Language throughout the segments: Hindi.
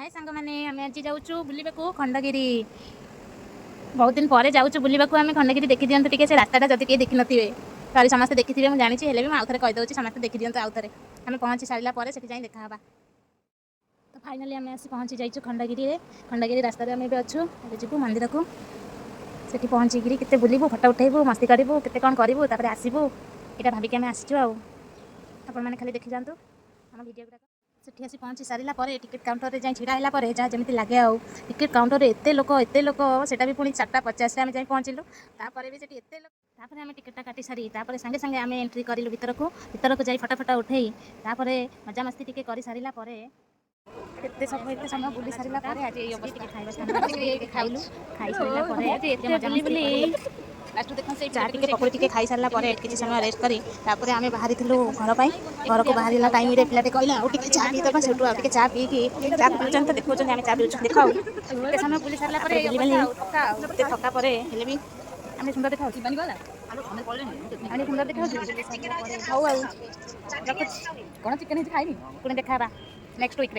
हाय सांग मैंने आम आज जाऊँ बुलवाक खंडगिरी बहुत दिन पर जाऊँ बुलवाक आम खंडगिरी देखी दिखाते टे से रास्ता जब किए देखी नथिबे सॉरी समस्त देखी थे मुझे जानी भी आउ थे कहीदे समस्त देखी दिखाते आउ थे आम पहुँची सारा पर से देखा तो फाइनाली आम आसी पहुँची जाइए खंडगिरी रास्तार आम अच्छू जीवु मंदिर को से पहुँचिकी केते बुलू फटो उठेबू मस्ती करूँ केते कौन करूँ आसबू यहाँ भाविकी आम आसीचु आपण मैंने खाली देखी जातु आम भिडियो गुड़ाक सेठी आसी पहुँची सारा पर टिकेट काउंटर में जाए ढड़ा है जहाँ जमी लगे आउ टिकेट काउंटर में एत लोक से भी पुणी 4:50 आम जाए पहुँचलु तापर भी एत लोक आम टिकेटा काटी सारी सांगे सांगे आम एंट्री करूँ भीतर को जाए फटा फटा उठे तापर मजा मस्ती टी कर सारा एत समय बुली सारा खाइलु खाई सारा चाह टे पकड़ी टे खाई सारा किसी समय रेस्ट करी आम बाहरी घर पर घर को बाहर टाइम पिलाटे कहला चाह पीदे से चाह पीकी चाह पीछे तो देखो आम चाह पीछे देख समय बुली सारा थका पर आम सुंदर देखा सुंदर देखा हौ कौन चिकेन खाई पुणी देखा नेक्स्ट वीक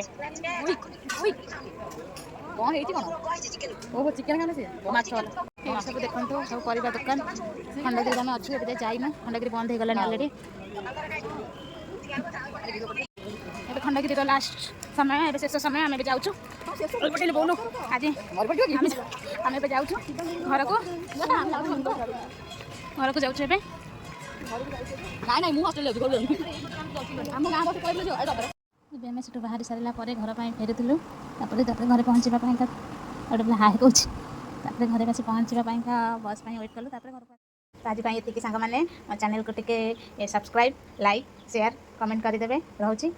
कौन है ओहो चिकेन खाने से माछ सब देखो सब परिवा दुकान खंडगिरी आम अच्छे जाइना खंडगिरी बंद हो गलानी अलरेडी खंडगिरी लास्ट समय शेष समय आम जाऊँ बोलू आज आम जाऊँ घर को जाऊँ आम से बाहरी सारा घर फेरुलु घर पहुँचा गोटे हाई कौन घरे बस पहुँचा बस वेट कलु घर को आज ये सांग मैंने चैनल को टिके सब्सक्राइब लाइक शेयर कमेंट करदे रोचे।